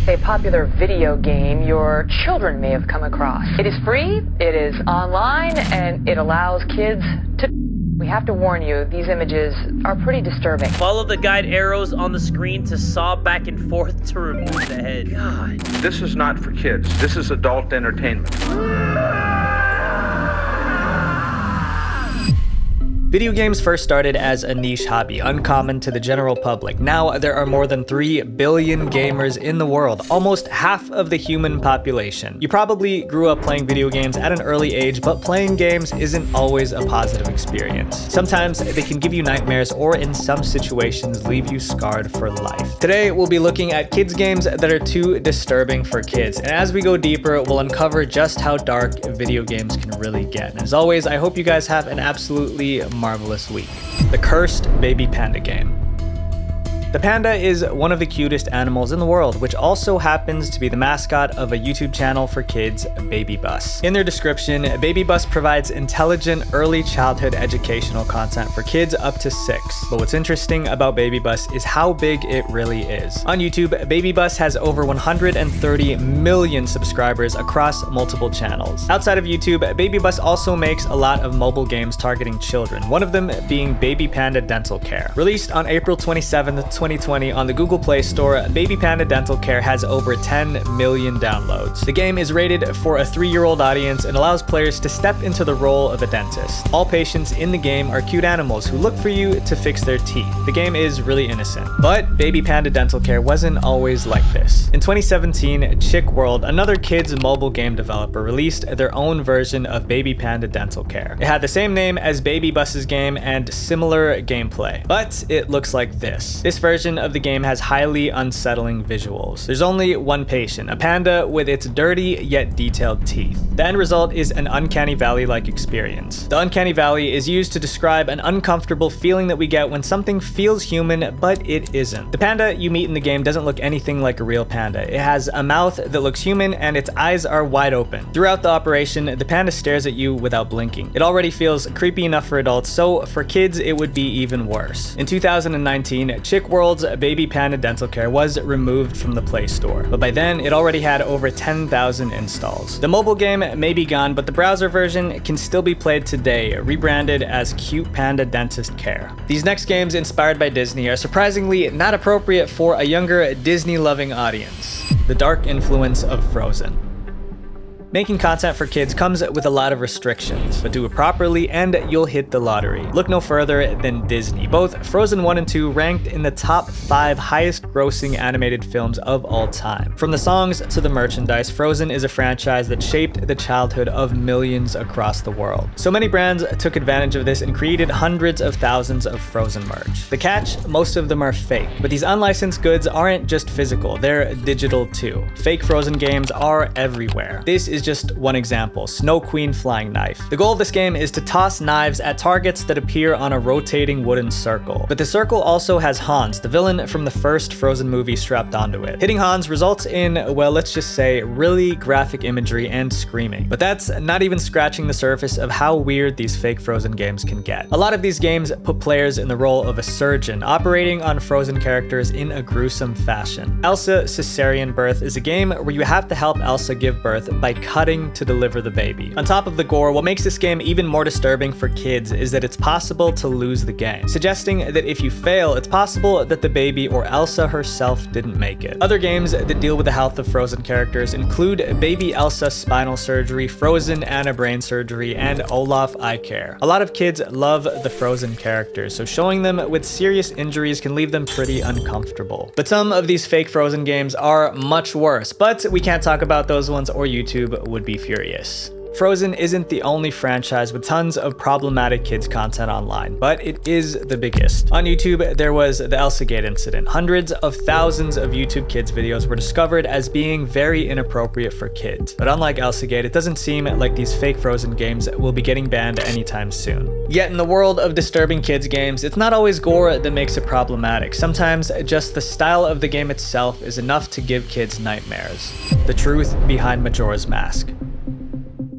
A popular video game your children may have come across. It is free, it is online, and it allows kids to... We have to warn you, these images are pretty disturbing. Follow the guide arrows on the screen to saw back and forth to remove the head. God. This is not for kids. This is adult entertainment. Video games first started as a niche hobby, uncommon to the general public. Now there are more than 3 billion gamers in the world, almost half of the human population. You probably grew up playing video games at an early age, but playing games isn't always a positive experience. Sometimes they can give you nightmares, or in some situations leave you scarred for life. Today we'll be looking at kids games that are too disturbing for kids, and as we go deeper, we'll uncover just how dark video games can really get. And as always, I hope you guys have an absolutely marvelous week. The Cursed Baby Panda Game. The panda is one of the cutest animals in the world, which also happens to be the mascot of a YouTube channel for kids, Baby Bus. In their description, Baby Bus provides intelligent early childhood educational content for kids up to 6. But what's interesting about Baby Bus is how big it really is. On YouTube, Baby Bus has over 130 million subscribers across multiple channels. Outside of YouTube, Baby Bus also makes a lot of mobile games targeting children, one of them being Baby Panda Dental Care. Released on April 27th, 2020 on the Google Play Store, Baby Panda Dental Care has over 10 million downloads. The game is rated for a 3-year-old audience and allows players to step into the role of a dentist. All patients in the game are cute animals who look for you to fix their teeth. The game is really innocent. But Baby Panda Dental Care wasn't always like this. In 2017, Chick World, another kids mobile game developer, released their own version of Baby Panda Dental Care. It had the same name as Baby Bus's game and similar gameplay, but it looks like this. This version of the game has highly unsettling visuals. There's only one patient, a panda with its dirty yet detailed teeth. The end result is an uncanny valley-like experience. The uncanny valley is used to describe an uncomfortable feeling that we get when something feels human, but it isn't. The panda you meet in the game doesn't look anything like a real panda. It has a mouth that looks human and its eyes are wide open. Throughout the operation, the panda stares at you without blinking. It already feels creepy enough for adults, so for kids it would be even worse. In 2019, Chick World's Baby Panda Dental Care was removed from the Play Store, but by then it already had over 10,000 installs. The mobile game may be gone, but the browser version can still be played today, rebranded as Cute Panda Dentist Care. These next games, inspired by Disney, are surprisingly not appropriate for a younger Disney-loving audience. The dark influence of Frozen. Making content for kids comes with a lot of restrictions, but do it properly and you'll hit the lottery. Look no further than Disney. Both Frozen 1 and 2 ranked in the top 5 highest grossing animated films of all time. From the songs to the merchandise, Frozen is a franchise that shaped the childhood of millions across the world. So many brands took advantage of this and created hundreds of thousands of Frozen merch. The catch, most of them are fake, but these unlicensed goods aren't just physical, they're digital too. Fake Frozen games are everywhere. This is just one example, Snow Queen Flying Knife. The goal of this game is to toss knives at targets that appear on a rotating wooden circle. But the circle also has Hans, the villain from the first Frozen movie, strapped onto it. Hitting Hans results in, well, let's just say, really graphic imagery and screaming. But that's not even scratching the surface of how weird these fake Frozen games can get. A lot of these games put players in the role of a surgeon, operating on Frozen characters in a gruesome fashion. Elsa Cesarean Birth is a game where you have to help Elsa give birth by cutting to deliver the baby. On top of the gore, what makes this game even more disturbing for kids is that it's possible to lose the game, suggesting that if you fail, it's possible that the baby or Elsa herself didn't make it. Other games that deal with the health of Frozen characters include Baby Elsa Spinal Surgery, Frozen Anna Brain Surgery, and Olaf Eye Care. A lot of kids love the Frozen characters, so showing them with serious injuries can leave them pretty uncomfortable. But some of these fake Frozen games are much worse, but we can't talk about those ones or YouTube would be furious. Frozen isn't the only franchise with tons of problematic kids content online, but it is the biggest. On YouTube, there was the Elsagate incident. Hundreds of thousands of YouTube kids videos were discovered as being very inappropriate for kids. But unlike Elsagate, it doesn't seem like these fake Frozen games will be getting banned anytime soon. Yet in the world of disturbing kids games, it's not always gore that makes it problematic. Sometimes just the style of the game itself is enough to give kids nightmares. The truth behind Majora's Mask.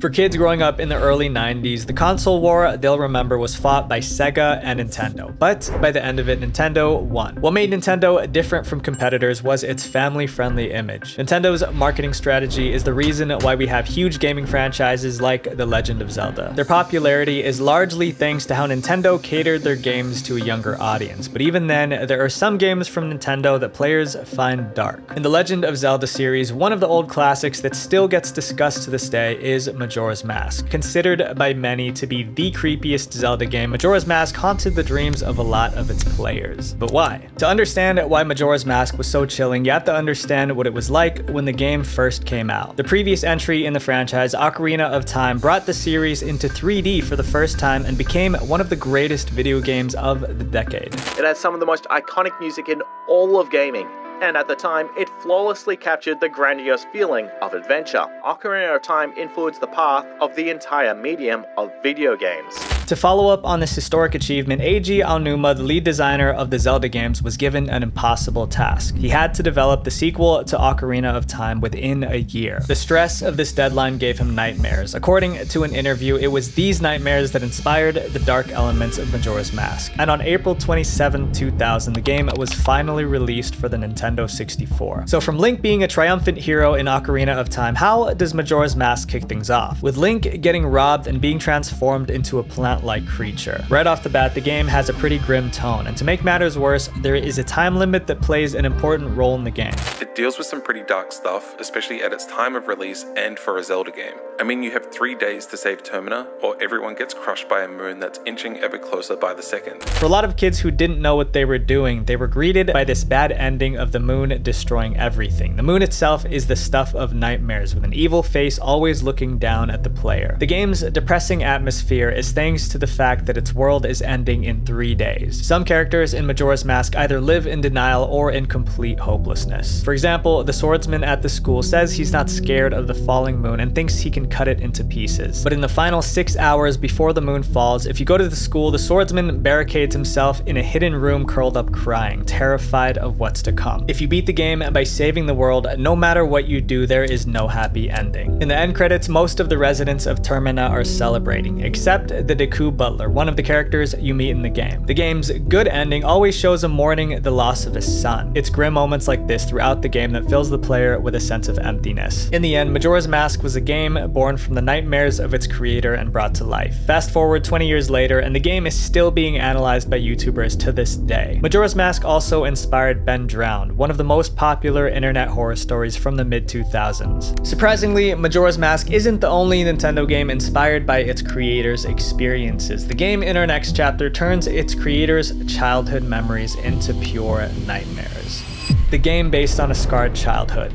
For kids growing up in the early 90s, the console war they'll remember was fought by Sega and Nintendo. But by the end of it, Nintendo won. What made Nintendo different from competitors was its family-friendly image. Nintendo's marketing strategy is the reason why we have huge gaming franchises like The Legend of Zelda. Their popularity is largely thanks to how Nintendo catered their games to a younger audience. But even then, there are some games from Nintendo that players find dark. In the Legend of Zelda series, one of the old classics that still gets discussed to this day is Majora's Mask. Considered by many to be the creepiest Zelda game, Majora's Mask haunted the dreams of a lot of its players. But why? To understand why Majora's Mask was so chilling, you have to understand what it was like when the game first came out. The previous entry in the franchise, Ocarina of Time, brought the series into 3D for the first time and became one of the greatest video games of the decade. It has some of the most iconic music in all of gaming, and at the time, it flawlessly captured the grandiose feeling of adventure. Ocarina of Time influenced the path of the entire medium of video games. To follow up on this historic achievement, Eiji Aonuma, the lead designer of the Zelda games, was given an impossible task. He had to develop the sequel to Ocarina of Time within a year. The stress of this deadline gave him nightmares. According to an interview, it was these nightmares that inspired the dark elements of Majora's Mask. And on April 27, 2000, the game was finally released for the Nintendo 64. So from Link being a triumphant hero in Ocarina of Time, how does Majora's Mask kick things off? With Link getting robbed and being transformed into a plant-like creature. Right off the bat, the game has a pretty grim tone, and to make matters worse, there is a time limit that plays an important role in the game. It deals with some pretty dark stuff, especially at its time of release and for a Zelda game. I mean, you have 3 days to save Termina, or everyone gets crushed by a moon that's inching ever closer by the second. For a lot of kids who didn't know what they were doing, they were greeted by this bad ending of the moon destroying everything. The moon itself is the stuff of nightmares, with an evil face always looking down at the player. The game's depressing atmosphere is thanks to the fact that its world is ending in 3 days. Some characters in Majora's Mask either live in denial or in complete hopelessness. For example, the swordsman at the school says he's not scared of the falling moon and thinks he can cut it into pieces. But in the final 6 hours before the moon falls, if you go to the school, the swordsman barricades himself in a hidden room curled up crying, terrified of what's to come. If you beat the game by saving the world, no matter what you do, there is no happy ending. In the end credits, most of the residents of Termina are celebrating, except the Deku butler, one of the characters you meet in the game. The game's good ending always shows him mourning the loss of his son. It's grim moments like this throughout the game that fills the player with a sense of emptiness. In the end, Majora's Mask was a game born from the nightmares of its creator and brought to life. Fast forward 20 years later, and the game is still being analyzed by YouTubers to this day. Majora's Mask also inspired Ben Drowned, one of the most popular internet horror stories from the mid-2000s. Surprisingly, Majora's Mask isn't the only Nintendo game inspired by its creator's experiences. The game in our next chapter turns its creator's childhood memories into pure nightmares. The game based on a scarred childhood.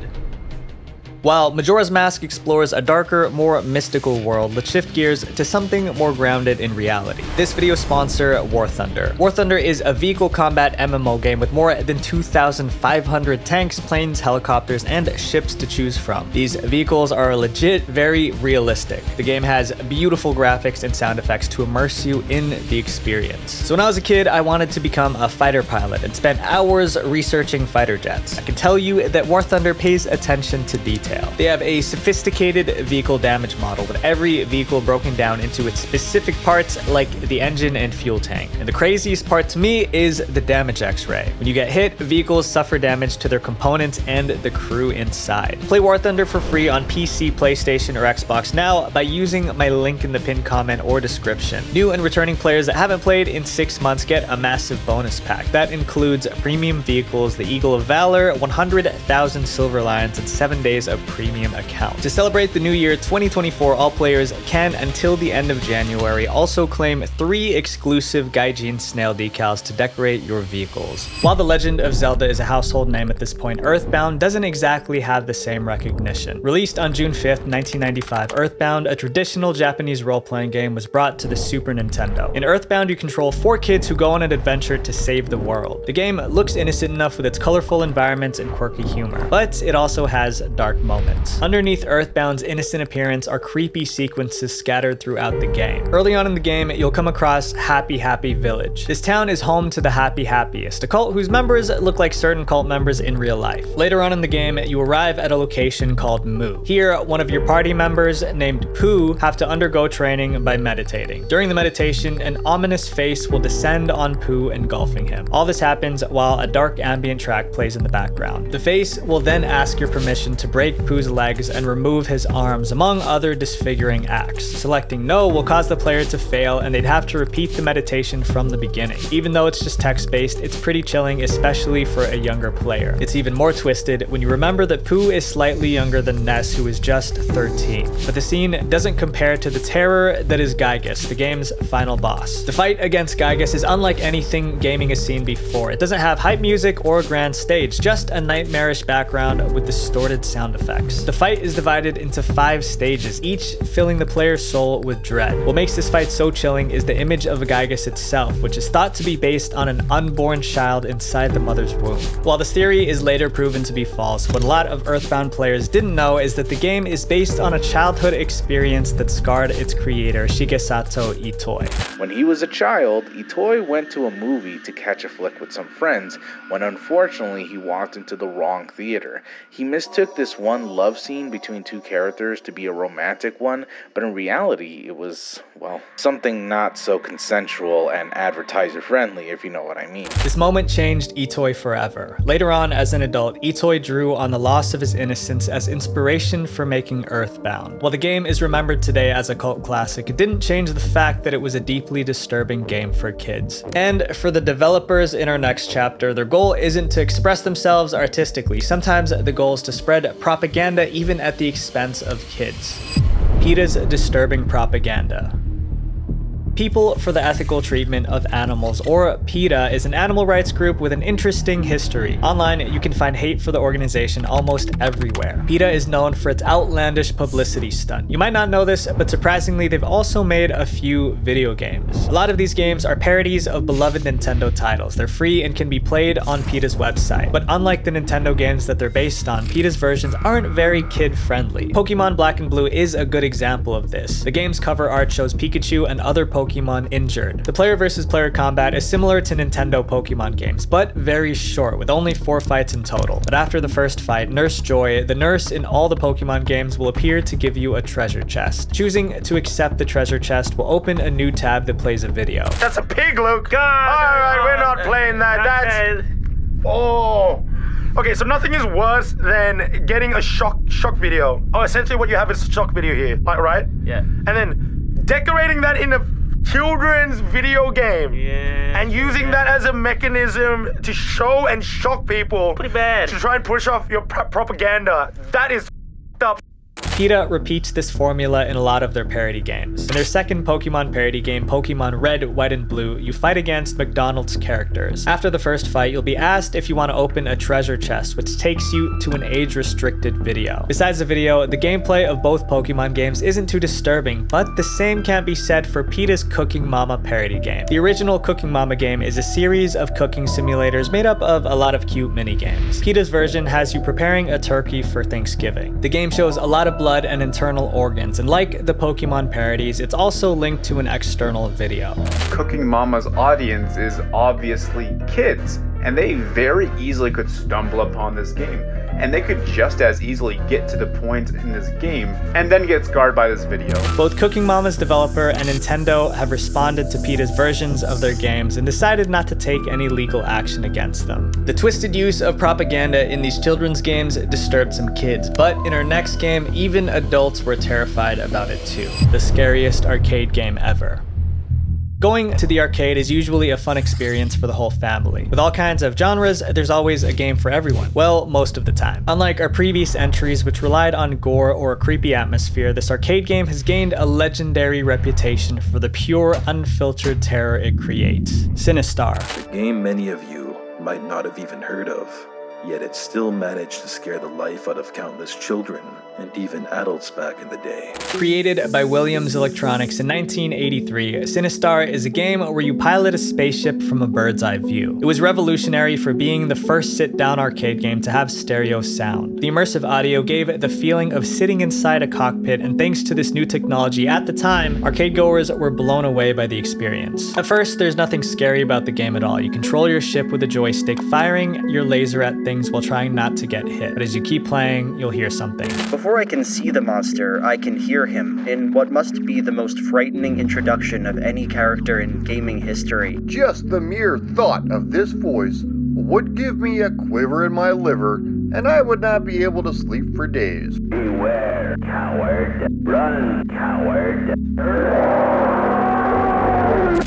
While Majora's Mask explores a darker, more mystical world, let's shift gears to something more grounded in reality. This video sponsor, War Thunder. War Thunder is a vehicle combat MMO game with more than 2,500 tanks, planes, helicopters, and ships to choose from. These vehicles are legit very realistic. The game has beautiful graphics and sound effects to immerse you in the experience. So when I was a kid, I wanted to become a fighter pilot and spent hours researching fighter jets. I can tell you that War Thunder pays attention to detail. They have a sophisticated vehicle damage model, with every vehicle broken down into its specific parts, like the engine and fuel tank. And the craziest part to me is the damage X-ray. When you get hit, vehicles suffer damage to their components and the crew inside. Play War Thunder for free on PC, PlayStation, or Xbox now by using my link in the pinned comment or description. New and returning players that haven't played in 6 months get a massive bonus pack. That includes premium vehicles, the Eagle of Valor, 100,000 Silver Lions, and 7 days of premium account. To celebrate the new year 2024, all players can, until the end of January, also claim 3 exclusive Gaijin snail decals to decorate your vehicles. While The Legend of Zelda is a household name at this point, Earthbound doesn't exactly have the same recognition. Released on June 5th, 1995, Earthbound, a traditional Japanese role-playing game, was brought to the Super Nintendo. In Earthbound, you control 4 kids who go on an adventure to save the world. The game looks innocent enough with its colorful environments and quirky humor, but it also has dark moments. moment. Underneath Earthbound's innocent appearance are creepy sequences scattered throughout the game. Early on in the game, you'll come across Happy Happy Village. This town is home to the Happy Happiest, a cult whose members look like certain cult members in real life. Later on in the game, you arrive at a location called Moo. Here, one of your party members named Pooh have to undergo training by meditating. During the meditation, an ominous face will descend on Pooh, engulfing him. All this happens while a dark ambient track plays in the background. The face will then ask your permission to break Pooh's legs and remove his arms, among other disfiguring acts. Selecting no will cause the player to fail, and they'd have to repeat the meditation from the beginning. Even though it's just text-based, it's pretty chilling, especially for a younger player. It's even more twisted when you remember that Pooh is slightly younger than Ness, who is just 13. But the scene doesn't compare to the terror that is Gygus, the game's final boss. The fight against Gygus is unlike anything gaming has seen before. It doesn't have hype music or a grand stage, just a nightmarish background with distorted sound effects. The fight is divided into 5 stages, each filling the player's soul with dread. What makes this fight so chilling is the image of Gygus itself, which is thought to be based on an unborn child inside the mother's womb. While this theory is later proven to be false, what a lot of Earthbound players didn't know is that the game is based on a childhood experience that scarred its creator, Shigesato Itoi. When he was a child, Itoi went to a movie to catch a flick with some friends, when unfortunately he walked into the wrong theater. He mistook this one love scene between 2 characters to be a romantic one, but in reality it was, well, something not so consensual and advertiser friendly, if you know what I mean. This moment changed Itoi forever. Later on, as an adult, Itoi drew on the loss of his innocence as inspiration for making Earthbound. While the game is remembered today as a cult classic, it didn't change the fact that it was a deeply disturbing game for kids. And for the developers in our next chapter, their goal isn't to express themselves artistically. Sometimes the goal is to spread propaganda even at the expense of kids. PETA's disturbing propaganda. People for the Ethical Treatment of Animals, or PETA, is an animal rights group with an interesting history. Online, you can find hate for the organization almost everywhere. PETA is known for its outlandish publicity stunt. You might not know this, but surprisingly, they've also made a few video games. A lot of these games are parodies of beloved Nintendo titles. They're free and can be played on PETA's website. But unlike the Nintendo games that they're based on, PETA's versions aren't very kid-friendly. Pokemon Black and Blue is a good example of this. The game's cover art shows Pikachu and other Pokemon injured. The player versus player combat is similar to Nintendo Pokemon games, but very short, with only 4 fights in total. But after the first fight, Nurse Joy, the nurse in all the Pokemon games, will appear to give you a treasure chest. Choosing to accept the treasure chest will open a new tab that plays a video. That's a pig, Luke! Alright, we're not playing that. That's... Oh! Okay, so nothing is worse than getting a shock video. Oh, essentially what you have is a shock video here, right? Yeah. And then decorating that in a children's video game. Yeah. And using that as a mechanism to show and shock people. Pretty bad. To try and push off your propaganda. That is up. PETA repeats this formula in a lot of their parody games. In their second Pokemon parody game, Pokemon Red, White, and Blue, you fight against McDonald's characters. After the first fight, you'll be asked if you want to open a treasure chest, which takes you to an age-restricted video. Besides the video, the gameplay of both Pokemon games isn't too disturbing, but the same can't be said for PETA's Cooking Mama parody game. The original Cooking Mama game is a series of cooking simulators made up of a lot of cute mini-games. PETA's version has you preparing a turkey for Thanksgiving. The game shows a lot of blood and internal organs, and like the Pokemon parodies, it's also linked to an external video. Cooking Mama's audience is obviously kids, and they very easily could stumble upon this game, and they could just as easily get to the point in this game and then get scarred by this video. Both Cooking Mama's developer and Nintendo have responded to PETA's versions of their games and decided not to take any legal action against them. The twisted use of propaganda in these children's games disturbed some kids, but in our next game, even adults were terrified about it too. The scariest arcade game ever. Going to the arcade is usually a fun experience for the whole family. With all kinds of genres, there's always a game for everyone. Well, most of the time. Unlike our previous entries, which relied on gore or a creepy atmosphere, this arcade game has gained a legendary reputation for the pure, unfiltered terror it creates. Sinar. A game many of you might not have even heard of. yet it still managed to scare the life out of countless children and even adults back in the day. Created by Williams Electronics in 1983, Sinar is a game where you pilot a spaceship from a bird's eye view. It was revolutionary for being the first sit-down arcade game to have stereo sound. The immersive audio gave the feeling of sitting inside a cockpit, and thanks to this new technology at the time, arcade goers were blown away by the experience. At first, there's nothing scary about the game at all. You control your ship with a joystick, firing your laser at things while trying not to get hit. But as you keep playing, you'll hear something. Before I can see the monster, I can hear him, in what must be the most frightening introduction of any character in gaming history. Just the mere thought of this voice would give me a quiver in my liver, and I would not be able to sleep for days. Beware, coward. Run, coward.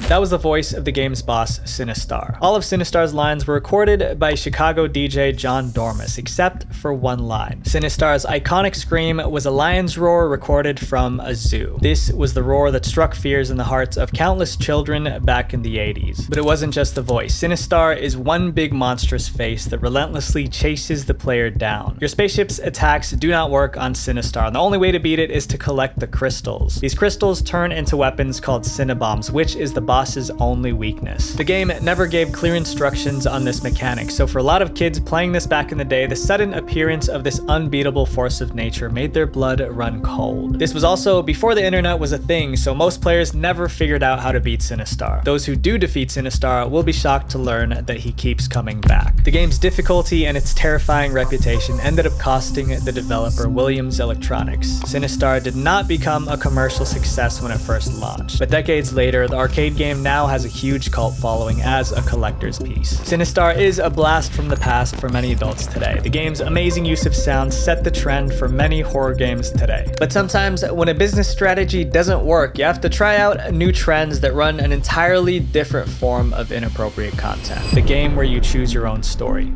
That was the voice of the game's boss, Sinar. All of Sinar's lines were recorded by Chicago DJ John Dormus, except for one line. Sinar's iconic scream was a lion's roar recorded from a zoo. This was the roar that struck fears in the hearts of countless children back in the 80s. But it wasn't just the voice. Sinar is one big monstrous face that relentlessly chases the player down. Your spaceship's attacks do not work on Sinar, and the only way to beat it is to collect the crystals. These crystals turn into weapons called Cinnabombs, which is the boss's only weakness. The game never gave clear instructions on this mechanic, so for a lot of kids playing this back in the day, the sudden appearance of this unbeatable force of nature made their blood run cold. This was also before the internet was a thing, so most players never figured out how to beat Sinar. Those who do defeat Sinar will be shocked to learn that he keeps coming back. The game's difficulty and its terrifying reputation ended up costing the developer Williams Electronics. Sinar did not become a commercial success when it first launched, but decades later, the arcade game now has a huge cult following as a collector's piece. Sinar is a blast from the past for many adults today. The game's amazing use of sound set the trend for many horror games today. But sometimes when a business strategy doesn't work, you have to try out new trends that run an entirely different form of inappropriate content. The game where you choose your own story.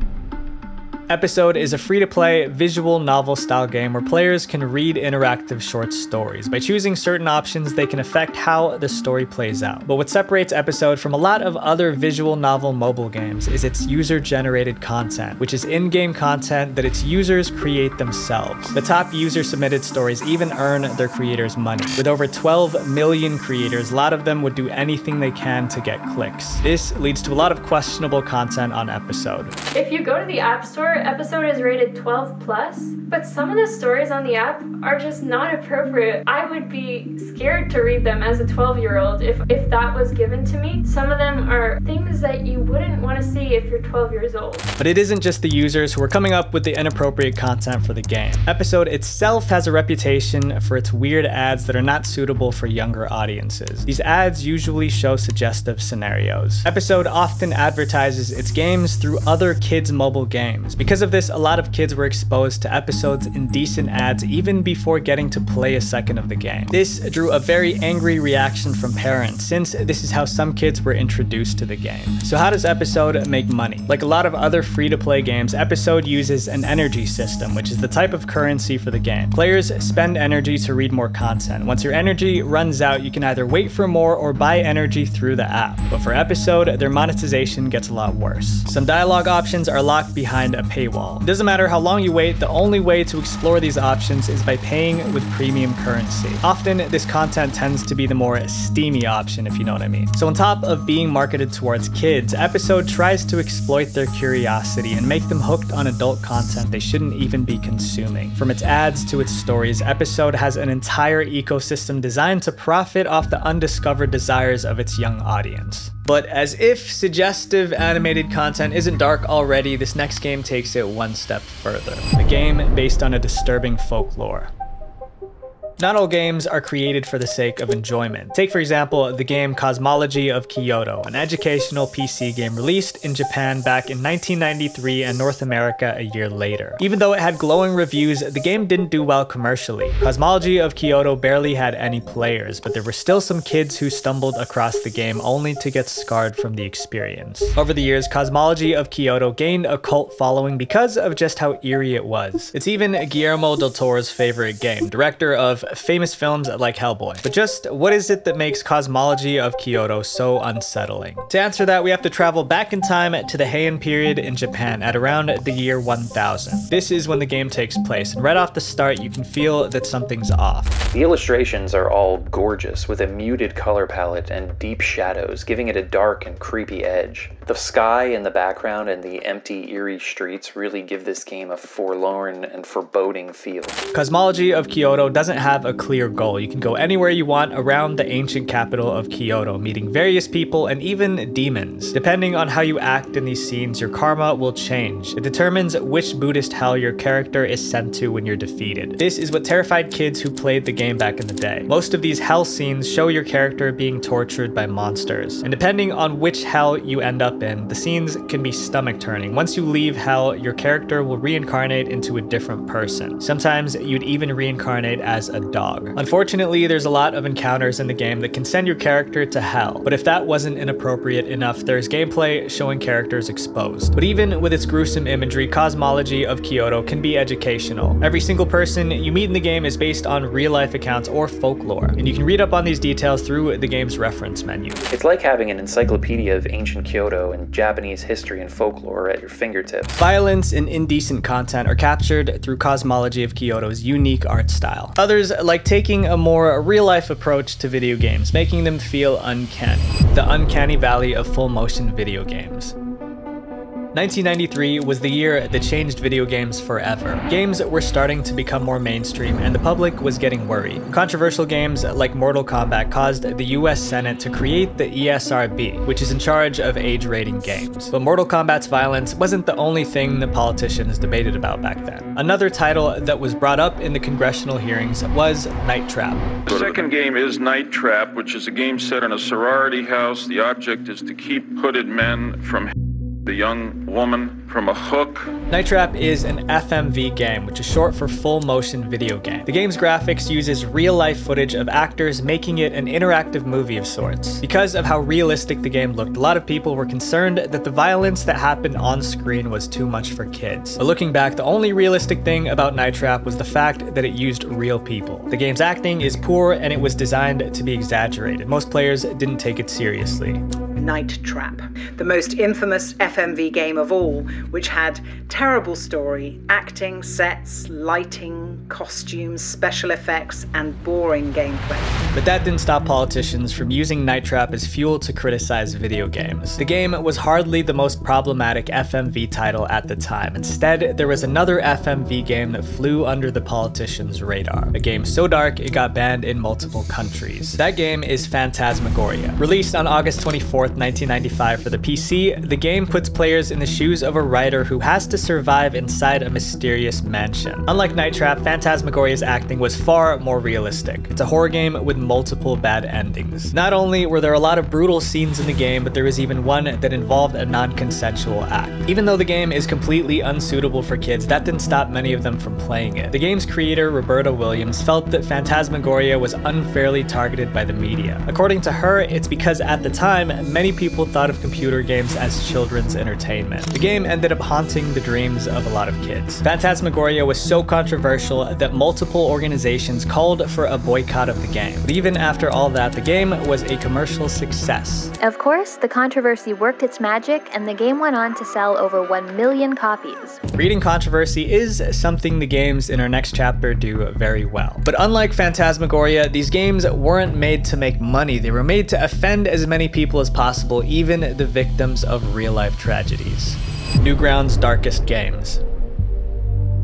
Episode is a free-to-play visual novel style game where players can read interactive short stories. By choosing certain options, they can affect how the story plays out. But what separates Episode from a lot of other visual novel mobile games is its user-generated content, which is in-game content that its users create themselves. The top user-submitted stories even earn their creators money. With over 12 million creators, a lot of them would do anything they can to get clicks. This leads to a lot of questionable content on Episode. If you go to the App Store, Episode is rated 12+, but some of the stories on the app are just not appropriate. I would be scared to read them as a 12-year-old if that was given to me. Some of them are things that you wouldn't want to see if you're 12 years old. But it isn't just the users who are coming up with the inappropriate content for the game. Episode itself has a reputation for its weird ads that are not suitable for younger audiences. These ads usually show suggestive scenarios. Episode often advertises its games through other kids' mobile games. Because of this, a lot of kids were exposed to Episode's indecent ads even before getting to play a second of the game. This drew a very angry reaction from parents, since this is how some kids were introduced to the game. So how does Episode make money? Like a lot of other free-to-play games, Episode uses an energy system, which is the type of currency for the game. Players spend energy to read more content. Once your energy runs out, you can either wait for more or buy energy through the app. But for Episode, their monetization gets a lot worse. Some dialogue options are locked behind a paywall. It doesn't matter how long you wait, the only way to explore these options is by paying with premium currency. Often, this content tends to be the more steamy option, if you know what I mean. So on top of being marketed towards kids, Episode tries to exploit their curiosity and make them hooked on adult content they shouldn't even be consuming. From its ads to its stories, Episode has an entire ecosystem designed to profit off the undiscovered desires of its young audience. But as if suggestive animated content isn't dark already, this next game takes it one step further. A game based on a disturbing folklore. Not all games are created for the sake of enjoyment. Take for example the game Cosmology of Kyoto, an educational PC game released in Japan back in 1993 and North America a year later. Even though it had glowing reviews, the game didn't do well commercially. Cosmology of Kyoto barely had any players, but there were still some kids who stumbled across the game only to get scarred from the experience. Over the years, Cosmology of Kyoto gained a cult following because of just how eerie it was. It's even Guillermo del Toro's favorite game. Director of famous films like Hellboy. But just what is it that makes Cosmology of Kyoto so unsettling? To answer that, we have to travel back in time to the Heian period in Japan at around the year 1000. This is when the game takes place, and right off the start you can feel that something's off. The illustrations are all gorgeous, with a muted color palette and deep shadows, giving it a dark and creepy edge. The sky in the background and the empty, eerie streets really give this game a forlorn and foreboding feel. Cosmology of Kyoto doesn't have a clear goal. You can go anywhere you want around the ancient capital of Kyoto, meeting various people and even demons. Depending on how you act in these scenes, your karma will change. It determines which Buddhist hell your character is sent to when you're defeated. This is what terrified kids who played the game back in the day. Most of these hell scenes show your character being tortured by monsters, and depending on which hell you end up in, the scenes can be stomach-turning. Once you leave hell, your character will reincarnate into a different person. Sometimes you'd even reincarnate as a dog. Unfortunately, there's a lot of encounters in the game that can send your character to hell, but if that wasn't inappropriate enough, there's gameplay showing characters exposed. But even with its gruesome imagery, Cosmology of Kyoto can be educational. Every single person you meet in the game is based on real-life accounts or folklore, and you can read up on these details through the game's reference menu. It's like having an encyclopedia of ancient Kyoto and Japanese history and folklore at your fingertips. Violence and indecent content are captured through Cosmology of Kyoto's unique art style. Others like taking a more real-life approach to video games, making them feel uncanny. The uncanny valley of full-motion video games. 1993 was the year that changed video games forever. Games were starting to become more mainstream, and the public was getting worried. Controversial games like Mortal Kombat caused the US Senate to create the ESRB, which is in charge of age-rating games. But Mortal Kombat's violence wasn't the only thing that politicians debated about back then. Another title that was brought up in the congressional hearings was Night Trap. The second game is Night Trap, which is a game set in a sorority house. The object is to keep hooded men from the young woman from a hook. Night Trap is an FMV game, which is short for full motion video game. The game's graphics uses real-life footage of actors, making it an interactive movie of sorts. Because of how realistic the game looked, a lot of people were concerned that the violence that happened on screen was too much for kids. But looking back, the only realistic thing about Night Trap was the fact that it used real people. The game's acting is poor, and it was designed to be exaggerated. Most players didn't take it seriously. Night Trap, the most infamous FMV game of all, which had terrible story, acting, sets, lighting, costumes, special effects, and boring gameplay. But that didn't stop politicians from using Night Trap as fuel to criticize video games. The game was hardly the most problematic FMV title at the time. Instead, there was another FMV game that flew under the politicians' radar. A game so dark it got banned in multiple countries. That game is Phantasmagoria. Released on August 24th, 1995 for the PC, the game puts players in the shoes of a writer who has to survive inside a mysterious mansion. Unlike Night Trap, Phantasmagoria's acting was far more realistic. It's a horror game with multiple bad endings. Not only were there a lot of brutal scenes in the game, but there was even one that involved a non-consensual act. Even though the game is completely unsuitable for kids, that didn't stop many of them from playing it. The game's creator, Roberta Williams, felt that Phantasmagoria was unfairly targeted by the media. According to her, it's because at the time, many people thought of computer games as children's entertainment. The game ended up haunting the dreams of a lot of kids. Phantasmagoria was so controversial that multiple organizations called for a boycott of the game. But even after all that, the game was a commercial success. Of course, the controversy worked its magic, and the game went on to sell over 1 million copies. Reading controversy is something the games in our next chapter do very well. But unlike Phantasmagoria, these games weren't made to make money. They were made to offend as many people as possible, even the victims of real-life tragedies. NewgroundsDarkest Games.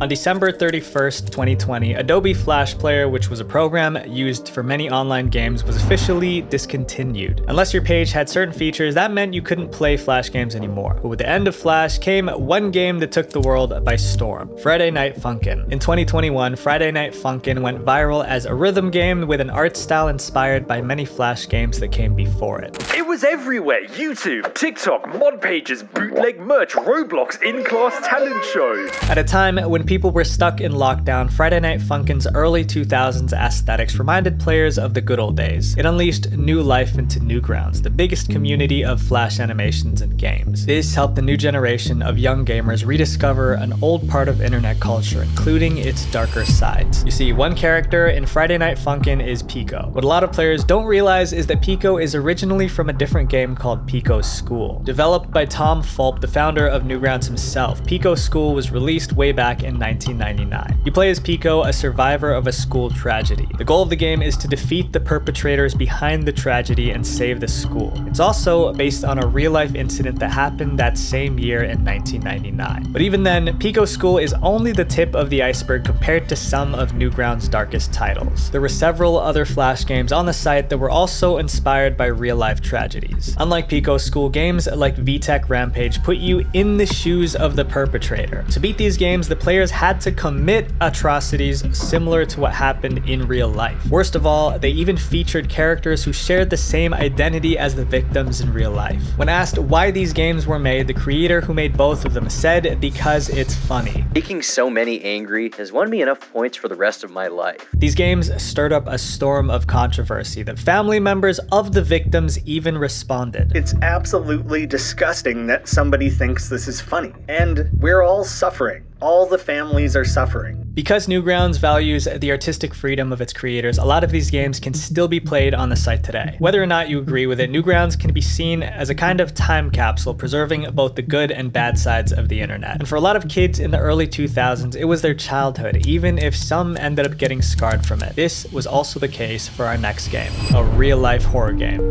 On December 31st, 2020, Adobe Flash Player, which was a program used for many online games, was officially discontinued. Unless your page had certain features, that meant you couldn't play Flash games anymore. But with the end of Flash came one game that took the world by storm: Friday Night Funkin'. In 2021, Friday Night Funkin' went viral as a rhythm game with an art style inspired by many Flash games that came before it. It was everywhere. YouTube, TikTok, mod pages, bootleg merch, Roblox, in-class talent shows. At a time when people were stuck in lockdown, Friday Night Funkin's early 2000s aesthetics reminded players of the good old days. It unleashed new life into Newgrounds, the biggest community of flash animations and games. This helped the new generation of young gamers rediscover an old part of internet culture, including its darker sides. You see, one character in Friday Night Funkin is Pico. What a lot of players don't realize is that Pico is originally from a different game called Pico's School. Developed by Tom Fulp, the founder of Newgrounds himself, Pico's School was released way back in 1999. You play as Pico, a survivor of a school tragedy. The goal of the game is to defeat the perpetrators behind the tragedy and save the school. It's also based on a real-life incident that happened that same year in 1999. But even then, Pico's School is only the tip of the iceberg compared to some of Newgrounds' darkest titles. There were several other Flash games on the site that were also inspired by real-life tragedies. Unlike Pico's School, games like VTech Rampage put you in the shoes of the perpetrator. To beat these games, the players had to commit atrocities similar to what happened in real life. Worst of all, they even featured characters who shared the same identity as the victims in real life. When asked why these games were made, the creator who made both of them said, "Because it's funny." Making so many angry has won me enough points for the rest of my life. These games stirred up a storm of controversy that family members of the victims even responded. It's absolutely disgusting that somebody thinks this is funny. And we're all suffering. All the families are suffering. Because Newgrounds values the artistic freedom of its creators, a lot of these games can still be played on the site today. Whether or not you agree with it, Newgrounds can be seen as a kind of time capsule, preserving both the good and bad sides of the internet. And for a lot of kids in the early 2000s, it was their childhood, even if some ended up getting scarred from it. This was also the case for our next game, a real-life horror game.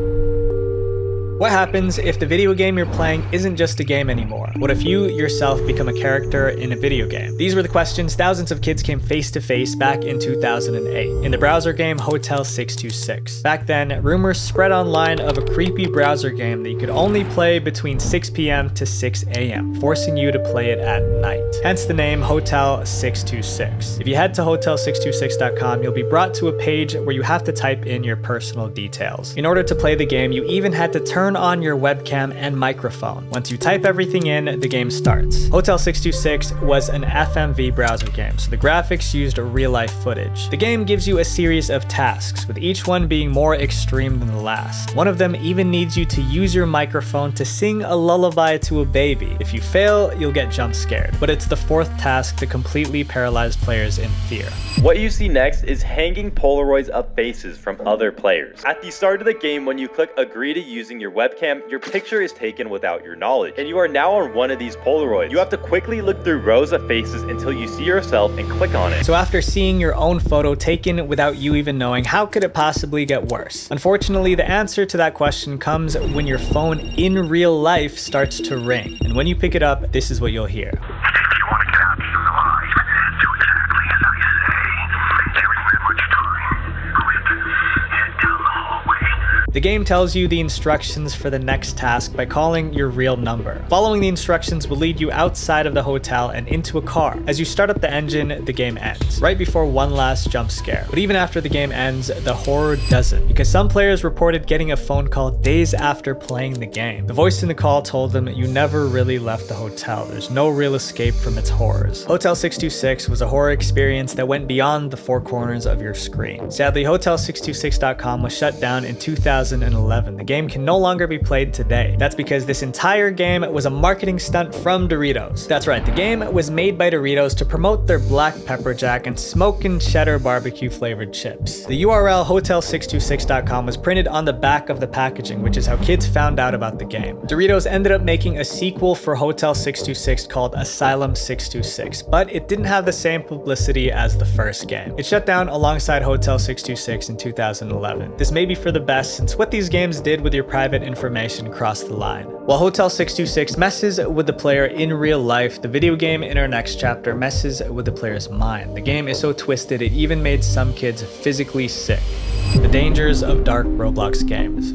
What happens if the video game you're playing isn't just a game anymore? What if you yourself become a character in a video game? These were the questions thousands of kids came face to face back in 2008 in the browser game Hotel 626. Back then, rumors spread online of a creepy browser game that you could only play between 6 p.m. to 6 a.m., forcing you to play it at night. Hence the name Hotel 626. If you head to hotel626.com, you'll be brought to a page where you have to type in your personal details. In order to play the game, you even had to turn on your webcam and microphone. Once you type everything in, the game starts. Hotel 626 was an FMV browser game, so the graphics used real-life footage. The game gives you a series of tasks, with each one being more extreme than the last. One of them even needs you to use your microphone to sing a lullaby to a baby. If you fail, you'll get jump scared. But it's the fourth task that completely paralyzed players in fear. What you see next is hanging Polaroids of faces from other players. At the start of the game, when you click agree to using your webcam, your picture is taken without your knowledge, and you are now on one of these Polaroids. You have to quickly look through rows of faces until you see yourself and click on it. So after seeing your own photo taken without you even knowing, how could it possibly get worse? Unfortunately, the answer to that question comes when your phone in real life starts to ring. And when you pick it up, this is what you'll hear. The game tells you the instructions for the next task by calling your real number. Following the instructions will lead you outside of the hotel and into a car. As you start up the engine, the game ends, right before one last jump scare. But even after the game ends, the horror doesn't, because some players reported getting a phone call days after playing the game. The voice in the call told them you never really left the hotel. There's no real escape from its horrors. Hotel 626 was a horror experience that went beyond the four corners of your screen. Sadly, Hotel626.com was shut down in 2011. The game can no longer be played today. That's because this entire game was a marketing stunt from Doritos. That's right, the game was made by Doritos to promote their black pepper jack and smokin' cheddar barbecue flavored chips. The URL hotel626.com was printed on the back of the packaging, which is how kids found out about the game. Doritos ended up making a sequel for Hotel 626 called Asylum 626, but it didn't have the same publicity as the first game. It shut down alongside Hotel 626 in 2011. This may be for the best, since what these games did with your private information crossed the line. While Hotel 626 messes with the player in real life, the video game in our next chapter messes with the player's mind. The game is so twisted it even made some kids physically sick. The dangers of dark Roblox games.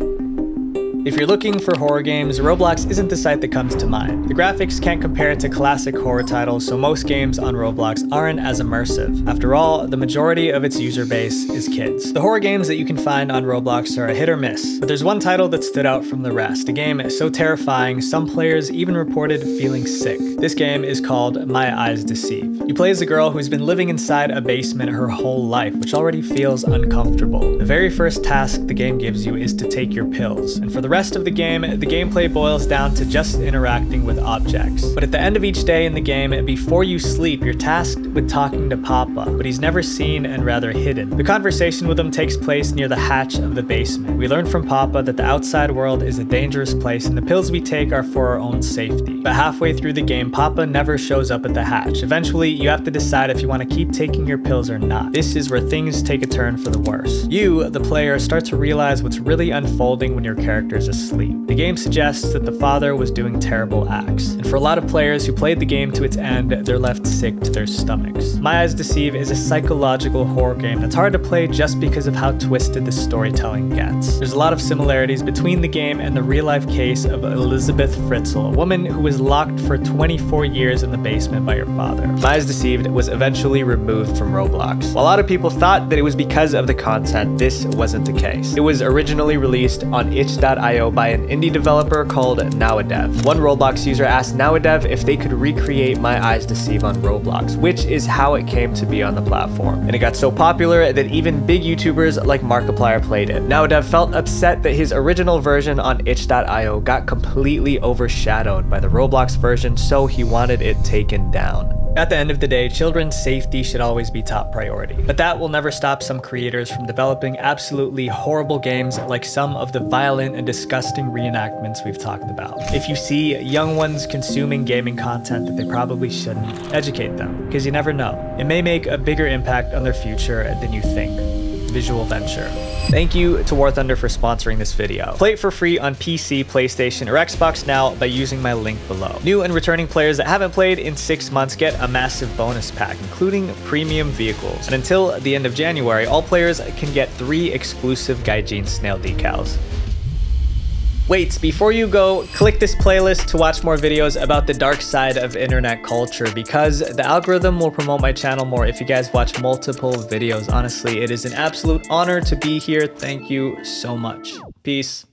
If you're looking for horror games, Roblox isn't the site that comes to mind. The graphics can't compare to classic horror titles, so most games on Roblox aren't as immersive. After all, the majority of its user base is kids. The horror games that you can find on Roblox are a hit or miss, but there's one title that stood out from the rest, a game so terrifying some players even reported feeling sick. This game is called My Eyes Deceive. You play as a girl who's been living inside a basement her whole life, which already feels uncomfortable. The very first task the game gives you is to take your pills, and for the rest of the game, the gameplay boils down to just interacting with objects. But at the end of each day in the game, before you sleep, you're tasked with talking to Papa, but he's never seen and rather hidden. The conversation with him takes place near the hatch of the basement. We learn from Papa that the outside world is a dangerous place and the pills we take are for our own safety. But halfway through the game, Papa never shows up at the hatch. Eventually, you have to decide if you want to keep taking your pills or not. This is where things take a turn for the worse. You, the player, start to realize what's really unfolding when your character's asleep. The game suggests that the father was doing terrible acts, and for a lot of players who played the game to its end, they're left sick to their stomachs. My Eyes Deceive is a psychological horror game that's hard to play just because of how twisted the storytelling gets. There's a lot of similarities between the game and the real-life case of Elizabeth Fritzl, a woman who was locked for 24 years in the basement by her father. My Eyes Deceived was eventually removed from Roblox. While a lot of people thought that it was because of the content, this wasn't the case. It was originally released on itch.io by an indie developer called Nowadev. One Roblox user asked Nowadev if they could recreate My Eyes Deceive on Roblox, which is how it came to be on the platform. And it got so popular that even big YouTubers like Markiplier played it. Nowadev felt upset that his original version on itch.io got completely overshadowed by the Roblox version, so he wanted it taken down. At the end of the day, children's safety should always be top priority. But that will never stop some creators from developing absolutely horrible games like some of the violent and disgusting reenactments we've talked about. If you see young ones consuming gaming content that they probably shouldn't, educate them, because you never know. It may make a bigger impact on their future than you think. Visual Venture. Thank you to War Thunder for sponsoring this video. Play it for free on PC, PlayStation, or Xbox now by using my link below. New and returning players that haven't played in 6 months get a massive bonus pack, including premium vehicles. And until the end of January, all players can get 3 exclusive Gaijin snail decals. Wait, before you go, click this playlist to watch more videos about the dark side of internet culture, because the algorithm will promote my channel more if you guys watch multiple videos. Honestly, it is an absolute honor to be here. Thank you so much. Peace.